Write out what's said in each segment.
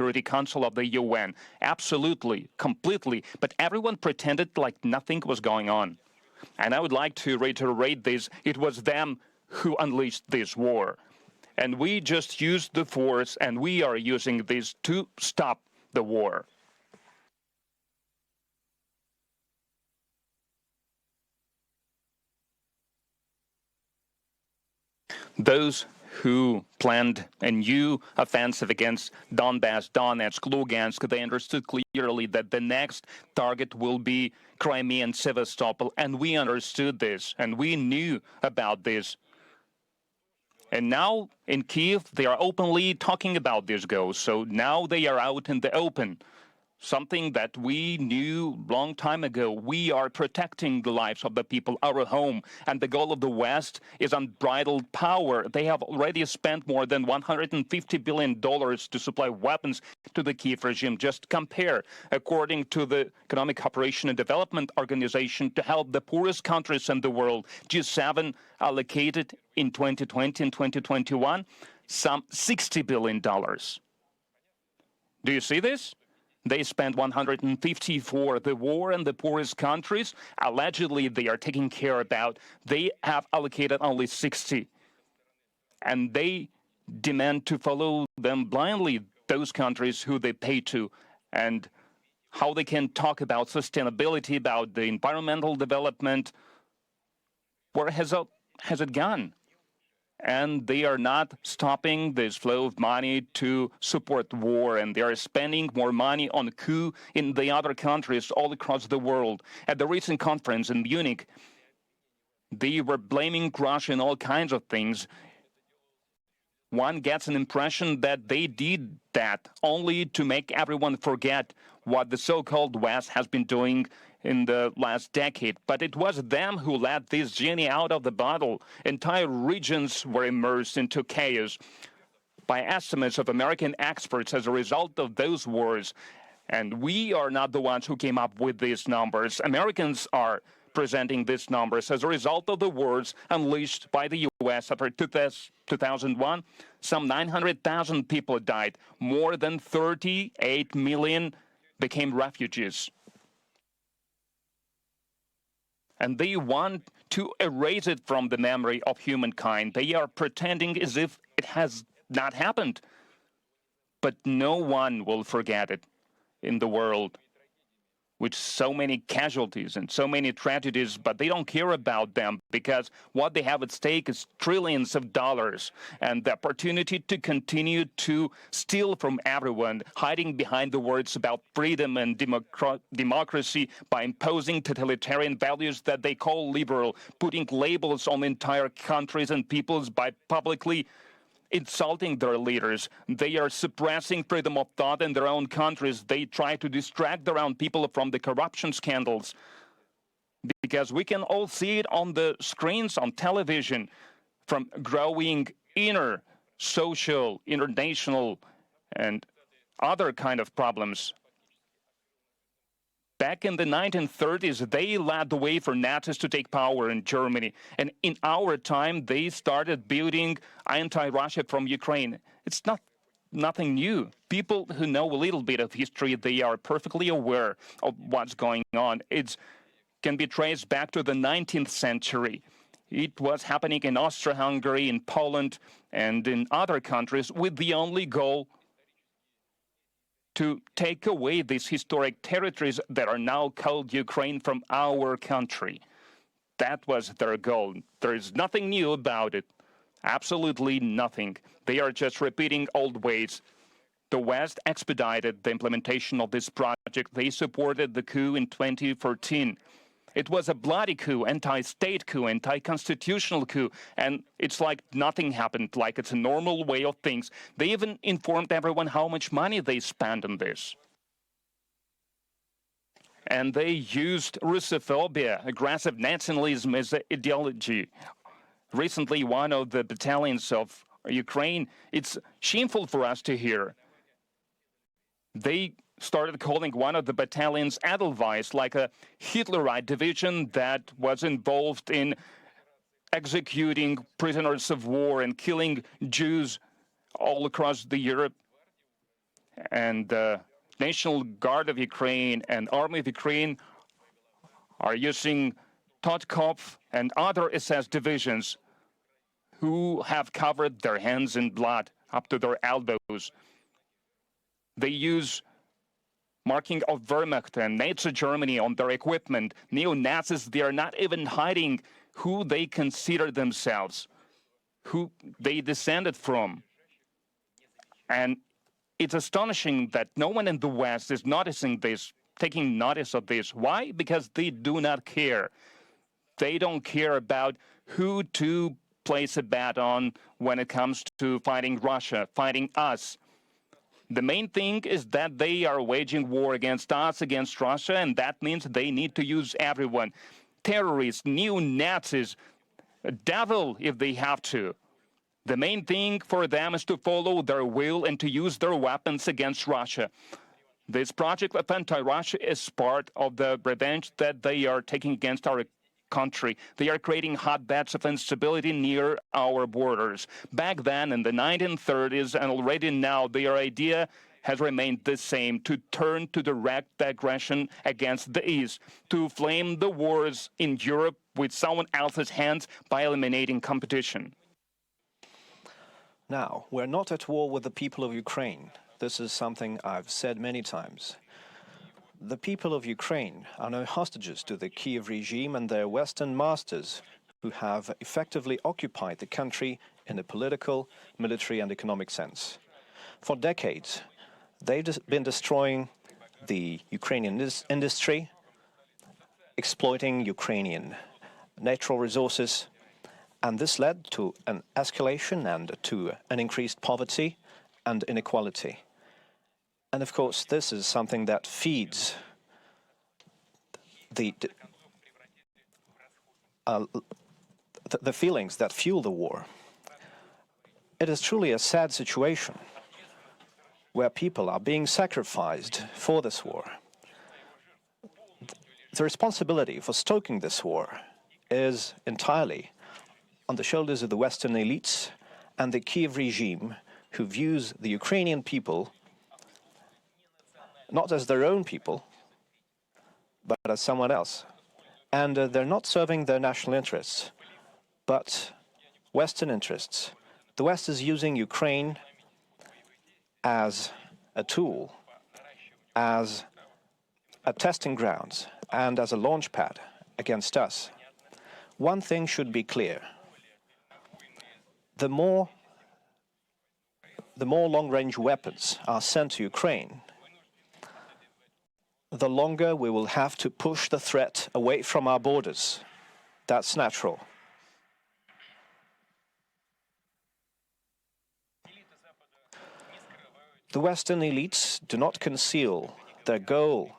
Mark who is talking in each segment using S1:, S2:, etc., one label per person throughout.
S1: Security Council of the UN. Absolutely, completely. But everyone pretended like nothing was going on. And I would like to reiterate this. It was them who unleashed this war. And we just used the force, and we are using this to stop the war. Those who planned a new offensive against Donbass, Donetsk, Lugansk, they understood clearly that the next target will be Crimea and Sevastopol, and we understood this, and we knew about this. And now in Kiev, they are openly talking about this goal, so now they are out in the open. Something that we knew long time ago. We are protecting the lives of the people, our home, and the goal of the West is unbridled power. They have already spent more than $150 billion to supply weapons to the Kiev regime. Just compare, according to the Economic Cooperation and Development Organization, to help the poorest countries in the world, G7 allocated in 2020 and 2021 some $60 billion. Do you see this? They spent 150 for the war in the poorest countries. Allegedly, they are taking care about. They have allocated only 60. And they demand to follow them blindly, those countries who they pay to, and how they can talk about sustainability, about the environmental development. Where has it gone? And they are not stopping this flow of money to support war, and they are spending more money on coup in the other countries all across the world. At the recent conference in Munich, they were blaming Russia in all kinds of things. One gets an impression that they did that only to make everyone forget what the so-called West has been doing in the last decade. But it was them who let this genie out of the bottle. Entire regions were immersed into chaos by estimates of American experts as a result of those wars. And we are not the ones who came up with these numbers. Americans are presenting these numbers as a result of the wars unleashed by the U.S. after 2001. Some 900,000 people died. More than 38 million became refugees. And they want to erase it from the memory of humankind. They are pretending as if it has not happened. But no one will forget it in the world, with so many casualties and so many tragedies, but they don't care about them because what they have at stake is trillions of dollars and the opportunity to continue to steal from everyone, hiding behind the words about freedom and democracy by imposing totalitarian values that they call liberal, putting labels on entire countries and peoples by publicly insulting their leaders. They are suppressing freedom of thought in their own countries. They try to distract their own people from the corruption scandals. Because we can all see it on the screens on television, from growing inner social, international, and other kind of problems. Back in the 1930s, they led the way for Nazis to take power in Germany. And in our time, they started building anti-Russia from Ukraine. It's nothing new. People who know a little bit of history, they are perfectly aware of what's going on. It can be traced back to the 19th century. It was happening in Austria-Hungary, in Poland, and in other countries with the only goal to take away these historic territories that are now called Ukraine from our country. That was their goal. There is nothing new about it. Absolutely nothing. They are just repeating old ways. The West expedited the implementation of this project. They supported the coup in 2014. It was a bloody coup, anti-state coup, anti-constitutional coup, and it's like nothing happened, like it's a normal way of things. They even informed everyone how much money they spent on this. And they used Russophobia, aggressive nationalism, as an ideology. Recently, one of the battalions of Ukraine, it's shameful for us to hear, they started calling one of the battalions Edelweiss, like a Hitlerite division that was involved in executing prisoners of war and killing Jews all across Europe. and the National Guard of Ukraine and Army of Ukraine are using Totkov and other SS divisions who have covered their hands in blood up to their elbows. They use marking of Wehrmacht and Nazi Germany on their equipment. Neo-Nazis, they are not even hiding who they consider themselves, who they descended from. And it's astonishing that no one in the West is noticing this, taking notice of this. Why? Because they do not care. They don't care about who to place a bet on when it comes to fighting Russia, fighting us. The main thing is that they are waging war against us, against Russia, and that means they need to use everyone. Terrorists, neo-Nazis, devil if they have to. The main thing for them is to follow their will and to use their weapons against Russia. This project of anti-Russia is part of the revenge that they are taking against our country. They are creating hotbeds of instability near our borders. Back then, in the 1930s, and already now, their idea has remained the same, to turn to direct aggression against the East, to flame the wars in Europe with someone else's hands by eliminating competition.
S2: Now, we're not at war with the people of Ukraine. This is something I've said many times. The people of Ukraine are no hostages to the Kiev regime and their Western masters, who have effectively occupied the country in a political, military and economic sense. For decades, they've been destroying the Ukrainian industry, exploiting Ukrainian natural resources, and this led to an escalation and to an increased poverty and inequality. And of course, this is something that feeds the feelings that fuel the war. It is truly a sad situation where people are being sacrificed for this war. The responsibility for stoking this war is entirely on the shoulders of the Western elites and the Kiev regime, who views the Ukrainian people not as their own people, but as someone else. And they're not serving their national interests, but Western interests. The West is using Ukraine as a tool, as a testing ground, and as a launch pad against us. One thing should be clear. The more long-range weapons are sent to Ukraine, the longer we will have to push the threat away from our borders. That's natural. The Western elites do not conceal their goal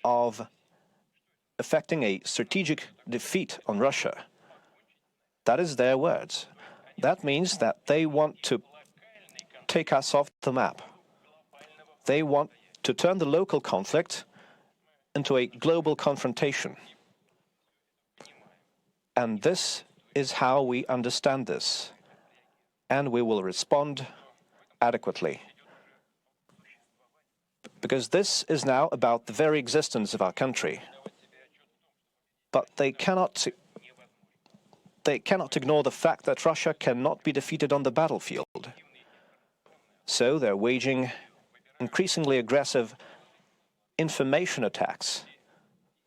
S2: of effecting a strategic defeat on Russia. That is their words. That means that they want to take us off the map. They want to turn the local conflict into a global confrontation. And this is how we understand this. And we will respond adequately. Because this is now about the very existence of our country. But they cannot ignore the fact that Russia cannot be defeated on the battlefield. So they're waging increasingly aggressive information attacks.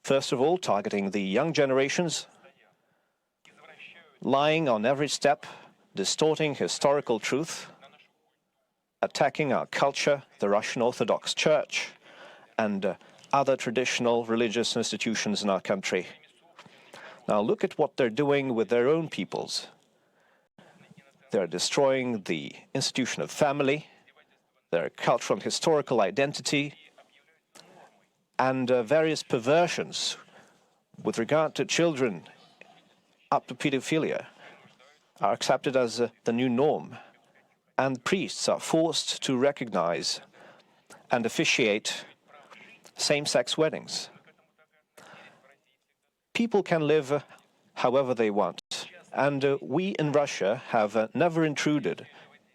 S2: First of all, targeting the young generations, lying on every step, distorting historical truth, attacking our culture, the Russian Orthodox Church, and other traditional religious institutions in our country. Now look at what they're doing with their own peoples. They're destroying the institution of family, their cultural and historical identity, and various perversions with regard to children up to pedophilia are accepted as the new norm, and priests are forced to recognize and officiate same-sex weddings. People can live however they want, and we in Russia have never intruded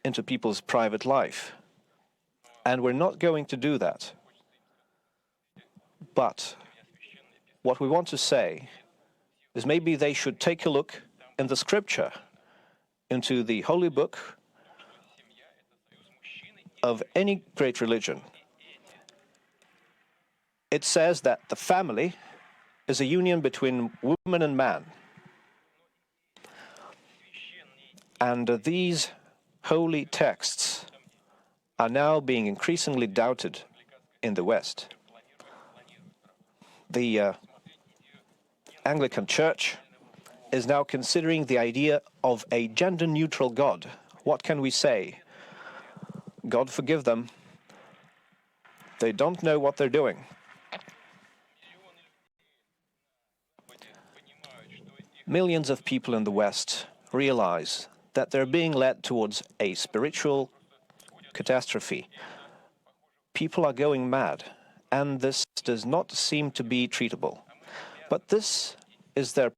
S2: into people's private life. And we're not going to do that. But what we want to say is maybe they should take a look in the scripture, into the holy book of any great religion. It says that the family is a union between woman and man. And these holy texts are now being increasingly doubted in the West. The Anglican Church is now considering the idea of a gender-neutral God. What can we say? God forgive them. They don't know what they're doing. Millions of people in the West realize that they're being led towards a spiritual catastrophe. People are going mad, and this does not seem to be treatable. But this is their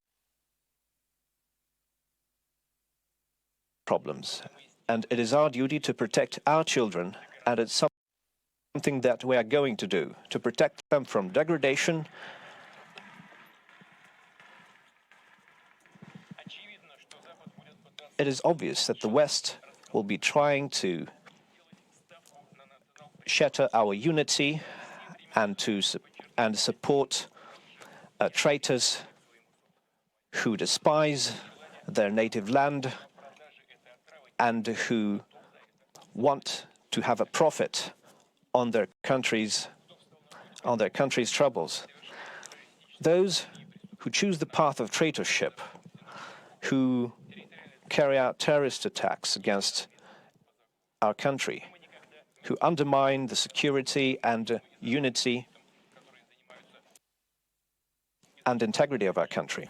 S2: problems, and it is our duty to protect our children, and it's something that we are going to do, to protect them from degradation. It is obvious that the West will be trying to shatter our unity and support traitors who despise their native land and who want to have a profit on their country's troubles. Those who choose the path of traitorship, who carry out terrorist attacks against our country, who undermine the security and unity and integrity of our country.